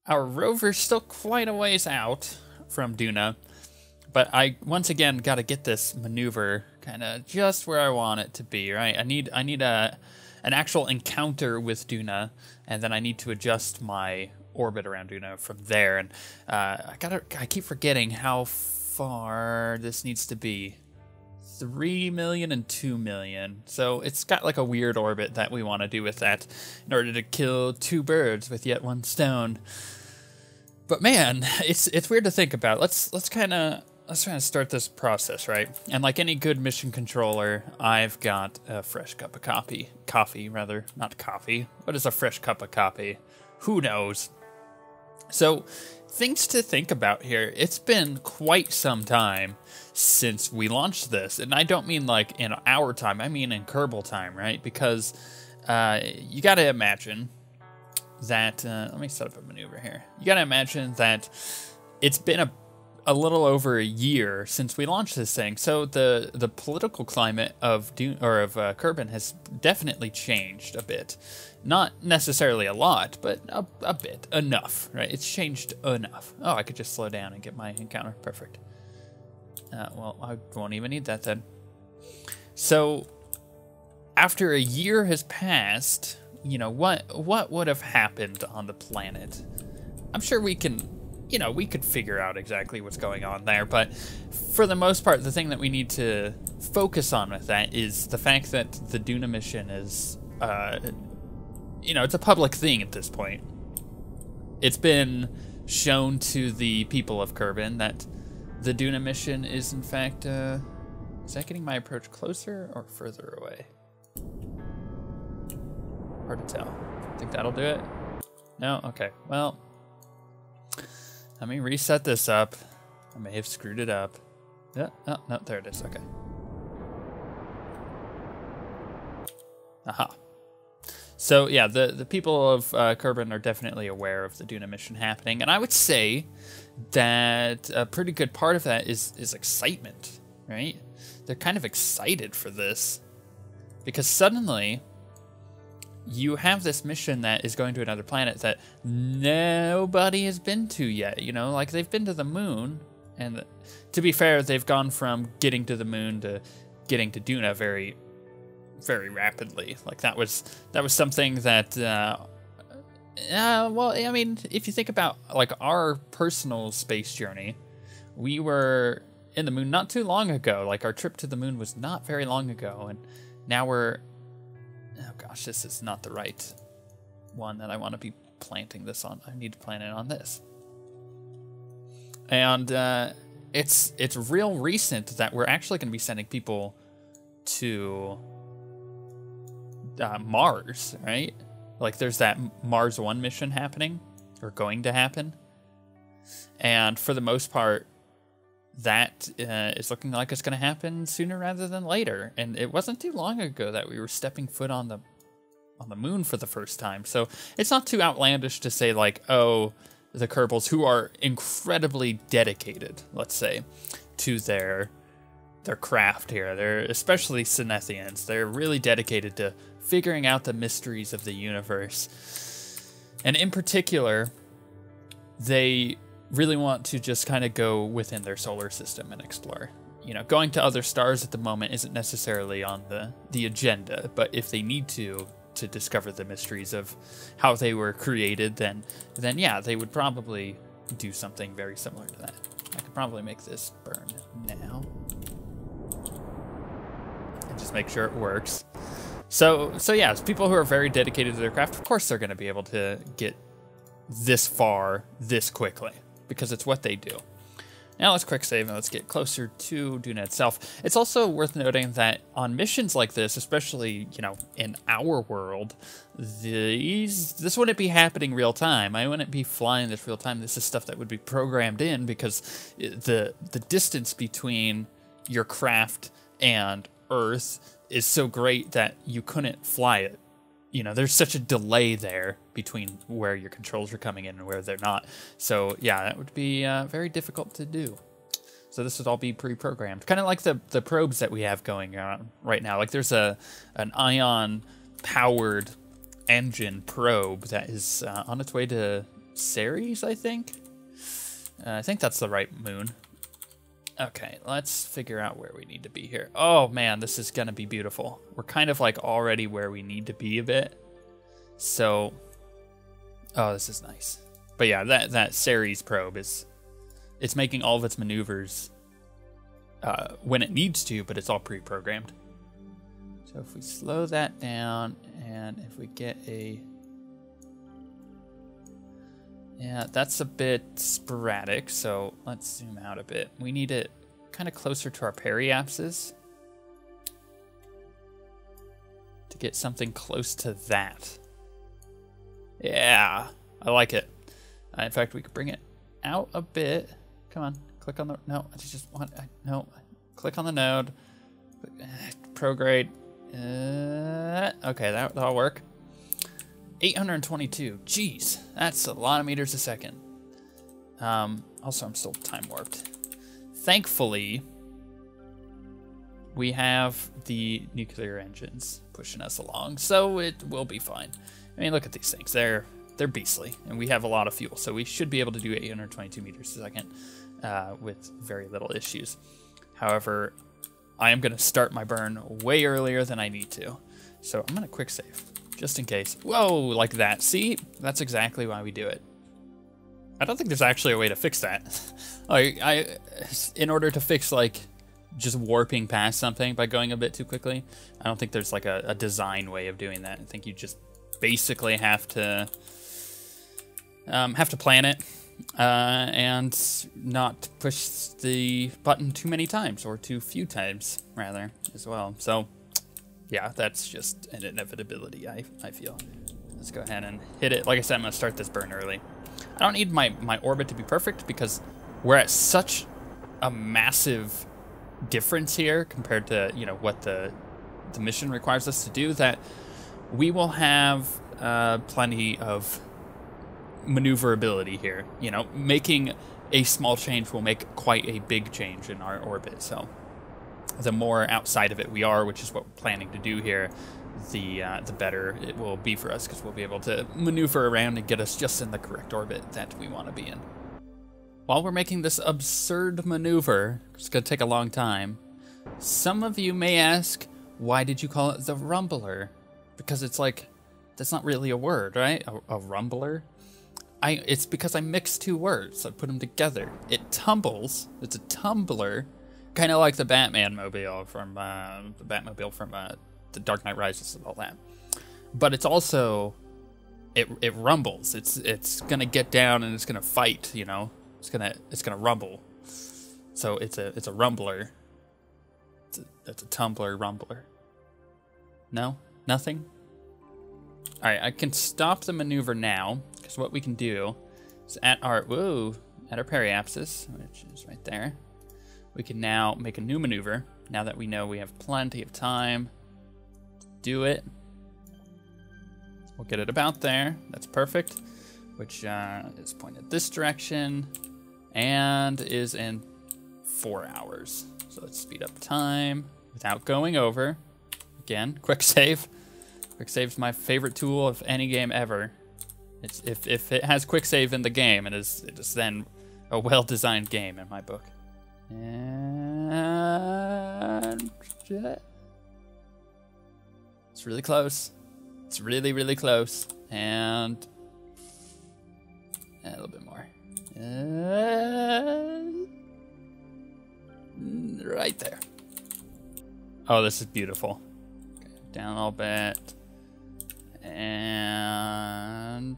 Our rover's still quite a ways out from Duna, but I once again got to get this maneuver kind of just where I want it to be, right? I need an actual encounter with Duna, and then I need to adjust my orbit around Duna from there. And I keep forgetting how far this needs to be. 3 million and 2 million. So it's got like a weird orbit that we want to do with that in order to kill two birds with yet one stone. But man, it's weird to think about. Let's kind of start this process, right? And like any good mission controller, I've got a fresh cup of coffee rather, not coffee. What is a fresh cup of coffee? Who knows? So, things to think about here. It's been quite some time since we launched this, and I don't mean like in our time, I mean in Kerbal time, right? Because you gotta imagine that, let me set up a maneuver here. You gotta imagine that it's been a little over a year since we launched this thing, so the political climate of Kerban has definitely changed a bit. Not necessarily a lot, but a bit, enough, right? It's changed enough. Oh, I could just slow down and get my encounter. Perfect. Well, I won't even need that then. So, after a year has passed, you know, what would have happened on the planet? I'm sure we can, you know, we could figure out exactly what's going on there, but for the most part, the thing that we need to focus on with that is the fact that the Duna mission is, you know, it's a public thing at this point. It's been shown to the people of Kerban that the Duna mission is, in fact, is that getting my approach closer or further away? Hard to tell. Think that'll do it? No? Okay. Well, let me reset this up. I may have screwed it up. Yeah, oh, no, there it is. Okay. Aha. So, yeah, the people of Kerban are definitely aware of the Duna mission happening, and I would say that a pretty good part of that is excitement, right? They're kind of excited for this, because suddenly you have this mission that is going to another planet that nobody has been to yet, you know? Like, they've been to the moon, and to be fair, they've gone from getting to the moon to getting to Duna very, very rapidly. Like, that was something that, well, I mean, if you think about, like, our personal space journey, we were in the moon not too long ago. Like, our trip to the moon was not very long ago, and now we're... Oh gosh, this is not the right one that I want to be planting this on. I need to plant it on this. And it's real recent that we're actually going to be sending people to Mars, right? Like, there's that Mars 1 mission happening, or going to happen. And for the most part, that is looking like it's going to happen sooner rather than later. And it wasn't too long ago that we were stepping foot on the moon for the first time. So it's not too outlandish to say, like, oh, the Kerbals, who are incredibly dedicated, let's say, to their craft here. They're especially Synethians. They're really dedicated to figuring out the mysteries of the universe. And in particular, they really want to just kind of go within their solar system and explore. You know, going to other stars at the moment isn't necessarily on the agenda, but if they need to discover the mysteries of how they were created, then yeah, they would probably do something very similar to that. I could probably make this burn now. And just make sure it works. So yeah, it's people who are very dedicated to their craft. Of course they're going to be able to get this far this quickly, because it's what they do. Now let's quick save and let's get closer to Duna itself. It's also worth noting that on missions like this, especially, you know, in our world, this wouldn't be happening real time. I wouldn't be flying this real time. This is stuff that would be programmed in, because the distance between your craft and Earth is so great that you couldn't fly it. You know, there's such a delay there between where your controls are coming in and where they're not. So yeah, that would be very difficult to do. So this would all be pre-programmed, kind of like the probes that we have going on right now. Like there's an ion-powered engine probe that is on its way to Ceres, I think. I think that's the right moon. Okay, let's figure out where we need to be here. Oh man, this is gonna be beautiful. We're kind of like already where we need to be a bit. So, oh, this is nice. But yeah, that Ceres probe it's making all of its maneuvers when it needs to, but it's all pre-programmed. So if we slow that down, and if we get a... Yeah, that's a bit sporadic, so let's zoom out a bit. We need it kind of closer to our periapses to get something close to that. Yeah, I like it. In fact, we could bring it out a bit. Come on, click on the... No, I just want... No, click on the node. Prograde. Okay, that'll work. 822. Jeez, that's a lot of meters a second. Also, I'm still time warped. Thankfully, we have the nuclear engines pushing us along, so it will be fine. I mean, look at these things. They're beastly, and we have a lot of fuel, so we should be able to do 822 meters a second with very little issues. However, I am going to start my burn way earlier than I need to, so I'm going to quick save. Just in case. Whoa, like that. See? That's exactly why we do it. I don't think there's actually a way to fix that. In order to fix, like, just warping past something by going a bit too quickly, I don't think there's, like, a design way of doing that. I think you just basically have to plan it and not push the button too many times, or too few times, rather, as well. So... yeah, that's just an inevitability, I feel. Let's go ahead and hit it. Like I said, I'm going to start this burn early. I don't need my orbit to be perfect because we're at such a massive difference here compared to, you know, what the mission requires us to do, that we will have plenty of maneuverability here. You know, making a small change will make quite a big change in our orbit, so... the more outside of it we are, which is what we're planning to do here, the better it will be for us, because we'll be able to maneuver around and get us just in the correct orbit that we want to be in. While we're making this absurd maneuver, it's going to take a long time, some of you may ask, why did you call it the rumbler? Because it's like, that's not really a word, right? A rumbler? It's because I mixed two words. I put them together. It tumbles. It's a tumbler. Kind of like the Batman mobile from the Dark Knight Rises and all that, but it's also it rumbles. It's gonna get down and it's gonna fight. You know, it's gonna rumble. So it's a rumbler. It's a tumbler rumbler. No, nothing. All right, I can stop the maneuver now, because what we can do is at our periapsis, which is right there. We can now make a new maneuver, now that we know we have plenty of time to do it. We'll get it about there. That's perfect, which is pointed this direction and is in 4 hours. So let's speed up time without going over. Again, quick save. Quick save's my favorite tool of any game ever. It's if it has quick save in the game, it is then a well-designed game in my book. And it's really close. It's really, really close. And a little bit more. Right there. Oh, this is beautiful. Okay, down a little bit. And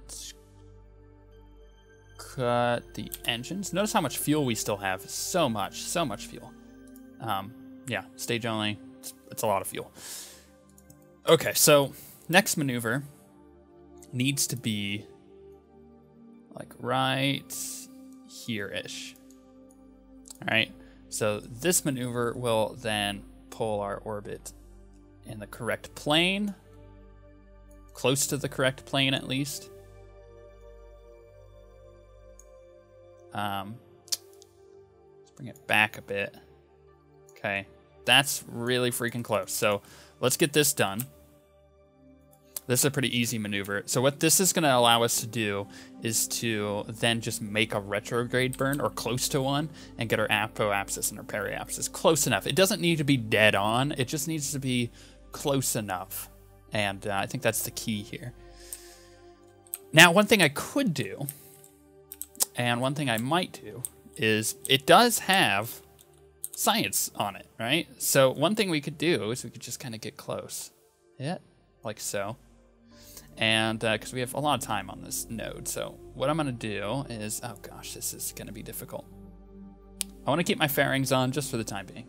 cut the engines. Notice how much fuel we still have. So much fuel. Yeah, stage only. It's a lot of fuel. Okay, so next maneuver needs to be like right here-ish. All right, so this maneuver will then pull our orbit in the correct plane, close to the correct plane at least. Let's Bring it back a bit. Okay, that's really freaking close. So let's get this done. This is a pretty easy maneuver. So what this is going to allow us to do is to then just make a retrograde burn, or close to one, and get our apoapsis and our periapsis close enough. It doesn't need to be dead on. It just needs to be close enough. And I think that's the key here. Now, one thing I could do, and one thing I might do, is it does have science on it, right? So one thing we could do is we could just kind of get close. Yeah, like so. And because we have a lot of time on this node. So what I'm going to do is, oh gosh, this is going to be difficult. I want to keep my fairings on just for the time being.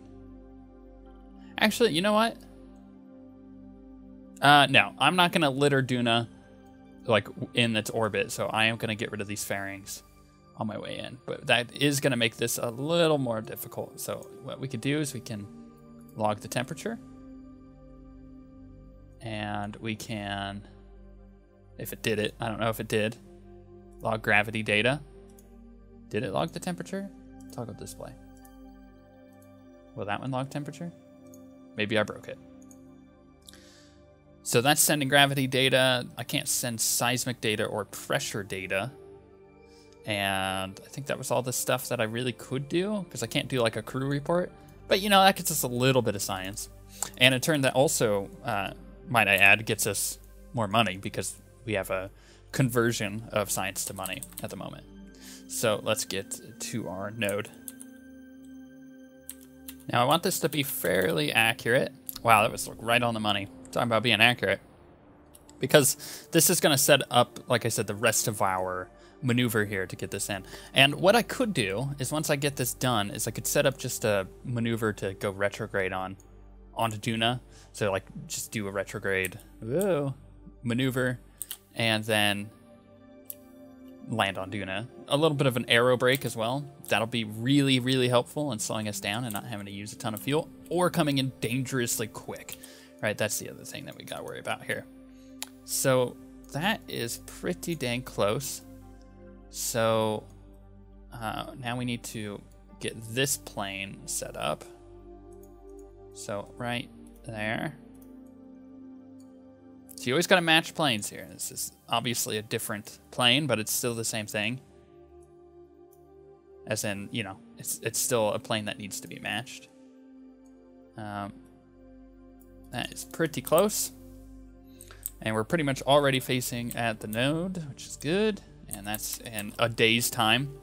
Actually, you know what? No, I'm not going to litter Duna like in its orbit. So I am going to get rid of these fairings on my way in. But that is going to make this a little more difficult. So what we could do is we can log the temperature. And we can... if it did it, I don't know if it did. Log gravity data. Did it log the temperature? Toggle display. Will that one log temperature? Maybe I broke it. So that's sending gravity data. I can't send seismic data or pressure data. And I think that was all the stuff that I really could do, because I can't do like a crew report. But you know, that gets us a little bit of science. And in turn, that also, might I add, gets us more money, because we have a conversion of science to money at the moment. So let's get to our node. Now I want this to be fairly accurate. Wow, that was right on the money. Talking about being accurate. Because this is going to set up, like I said, the rest of our maneuver here to get this in. And what I could do is, once I get this done, is I could set up just a maneuver to go retrograde onto Duna. So like just do a retrograde maneuver and then land on Duna. A little bit of an aero brake as well. That'll be really, really helpful in slowing us down and not having to use a ton of fuel, or coming in dangerously quick, right? That's the other thing that we gotta worry about here. So that is pretty dang close. So now we need to get this plane set up. So right there. So you always got to match planes here. This is obviously a different plane, but it's still the same thing. As in, you know, it's still a plane that needs to be matched. That is pretty close. And we're pretty much already facing at the node, which is good. And that's in a day's time.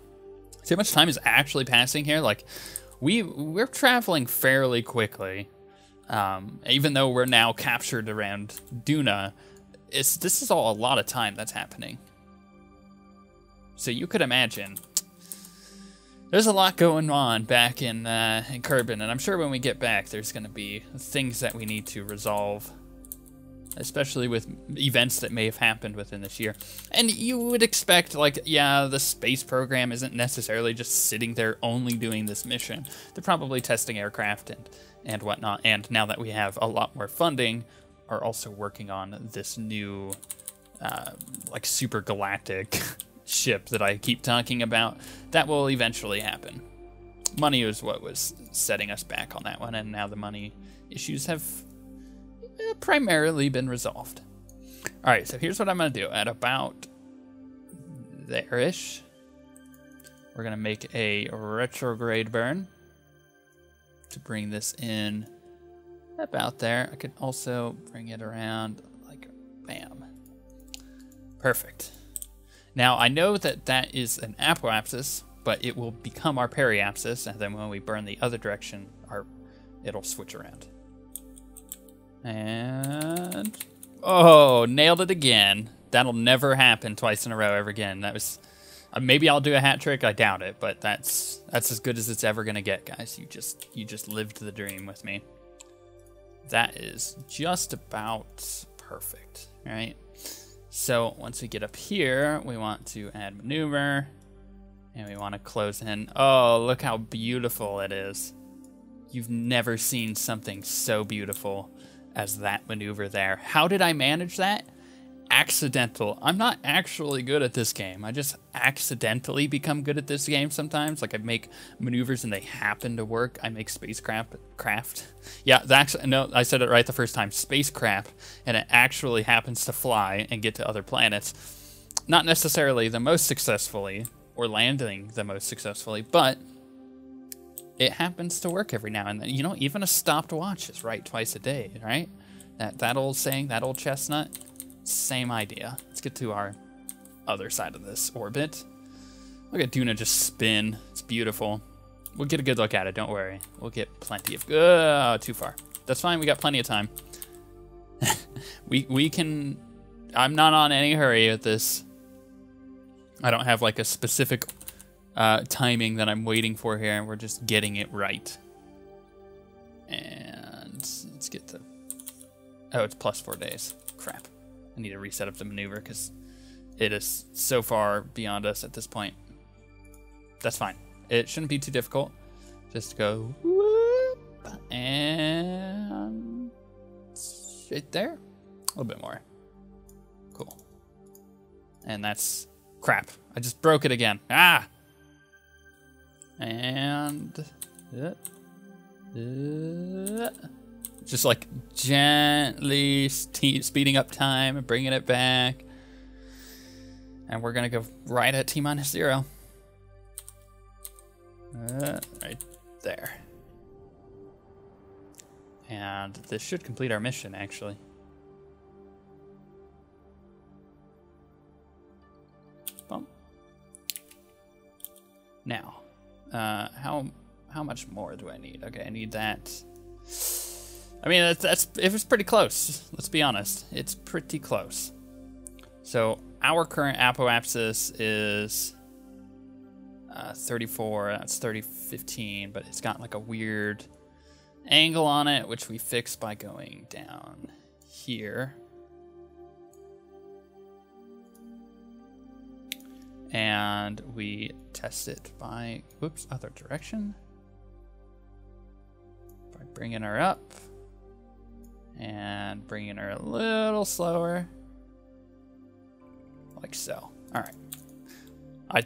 See how much time is actually passing here? Like, we're traveling fairly quickly. Even though we're now captured around Duna, this is all a lot of time that's happening. So you could imagine there's a lot going on back in Kerban, and I'm sure when we get back, there's going to be things that we need to resolve, especially with events that may have happened within this year. And you would expect, like, yeah, the space program isn't necessarily just sitting there only doing this mission. They're probably testing aircraft and whatnot, and now that we have a lot more funding, are also working on this new, like, super galactic ship that I keep talking about. That will eventually happen. Money is what was setting us back on that one, and now the money issues have primarily been resolved. All right, so here's what I'm gonna do. At about there-ish, we're gonna make a retrograde burn to bring this in about there. I could also bring it around like bam. Perfect. Now I know that that is an apoapsis, but it will become our periapsis, and then when we burn the other direction, it'll switch around. And oh, nailed it again. That'll never happen twice in a row ever again. That was maybe I'll do a hat trick. I doubt it, but that's as good as it's ever gonna get, guys. You just lived the dream with me. That is just about perfect, right? So once we get up here, we want to add maneuver, and we want to close in. Oh, look how beautiful it is. You've never seen something so beautiful as that maneuver there. How did I manage that? accidental. I'm not actually good at this game. I just accidentally become good at this game sometimes. Like I make maneuvers and they happen to work. I make spacecraft. Yeah, no, I said it right the first time. Spacecraft, and it actually happens to fly and get to other planets. Not necessarily the most successfully or landing the most successfully, but it happens to work every now and then. You know, even a stopped watch is right twice a day, right? That old saying, that old chestnut. Same idea. Let's get to our other side of this orbit. Look at Duna just spin. It's beautiful. We'll get a good look at it, don't worry. We'll get plenty of too far. That's fine, we got plenty of time. we can, I'm not on any hurry with this. I don't have like a specific timing that I'm waiting for here, and we're just getting it right. And let's get to, oh, it's plus 4 days. Crap. I need to reset up the maneuver because it is so far beyond us at this point. That's fine. It shouldn't be too difficult. Just go whoop, and right there. A little bit more. Cool. And that's crap. I just broke it again. Ah! And just like gently speeding up time and bringing it back. And we're gonna go right at T-0. Right there. And this should complete our mission, actually. Bump. Now, how much more do I need? Okay, I need that. I mean, it was pretty close. Let's be honest, it's pretty close. So our current apoapsis is 34. That's 3015, but it's got like a weird angle on it, which we fix by going down here. And we test it by, whoops, other direction. By bringing her up and bringing her a little slower, like so. All right.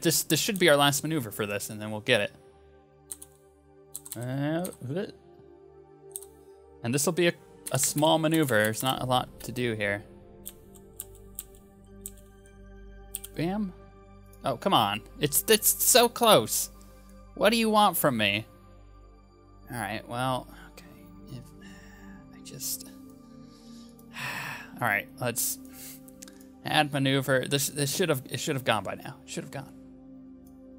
This should be our last maneuver for this, and then we'll get it. And this will be a small maneuver. There's not a lot to do here. Bam. Oh, come on. It's so close. What do you want from me? All right, well, okay. If I just... All right, let's add maneuver. It should have gone by now. It should have gone.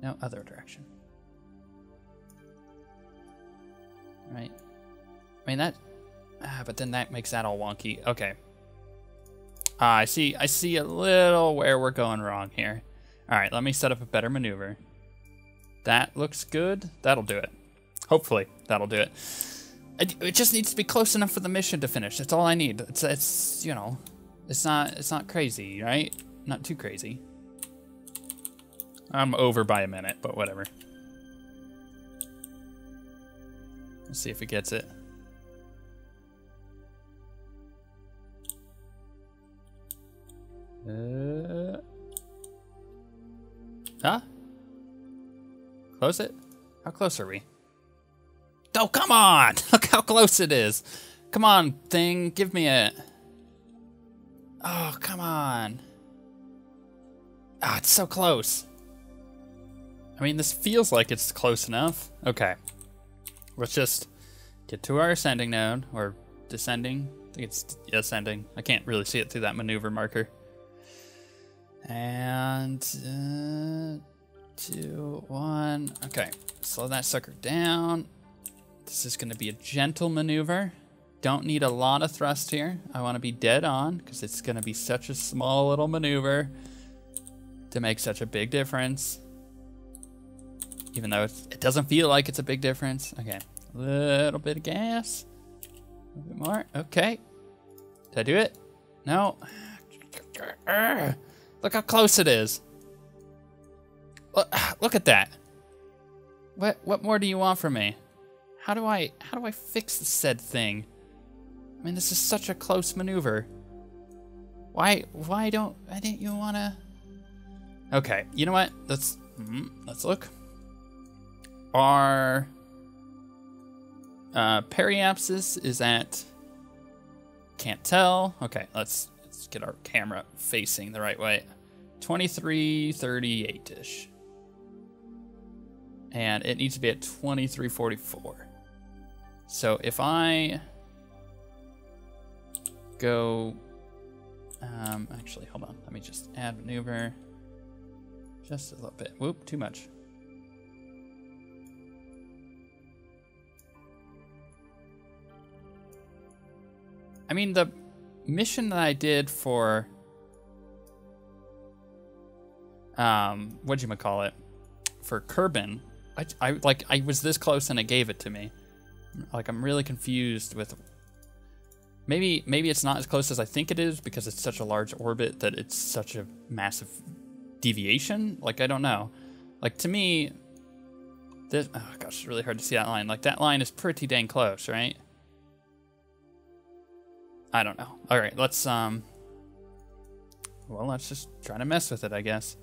No, other direction. All right. I mean that, but then that makes that all wonky. Okay. I see a little where we're going wrong here. All right, let me set up a better maneuver. That looks good. That'll do it. Hopefully, that'll do it. It just needs to be close enough for the mission to finish. That's all I need. It's you know, it's not crazy, right? Not too crazy. I'm over by a minute, but whatever. Let's see if it gets it. Huh? Close it? How close are we? Oh, come on! Look how close it is. Come on, thing. Give me it. Oh, come on. Ah, it's so close. I mean, this feels like it's close enough. Okay. Let's just get to our ascending node, or descending. I think it's ascending. I can't really see it through that maneuver marker. And 2, 1. Okay, slow that sucker down. This is going to be a gentle maneuver. Don't need a lot of thrust here. I want to be dead on because it's going to be such a small little maneuver to make such a big difference. Even though it doesn't feel like it's a big difference. Okay, a little bit of gas. A little bit more. Okay. Did I do it? No. Look how close it is. Look at that. What more do you want from me? How do I fix the said thing? I mean, this is such a close maneuver. Why didn't you wanna? Okay, you know what? Let's look. Our periapsis is at, can't tell. Okay, let's get our camera facing the right way. 2338-ish. And it needs to be at 2344. So if I go, actually, hold on. Let me just add maneuver just a little bit. Whoop, too much. I mean, the mission that I did for, whatchamacallit, for Kerban, I was this close and it gave it to me. Like, I'm really confused with, maybe it's not as close as I think it is because it's such a large orbit that it's such a massive deviation. Like, I don't know. Like, to me, this, oh gosh, it's really hard to see that line. Like, that line is pretty dang close, right? I don't know. All right, let's let's just try to mess with it, I guess.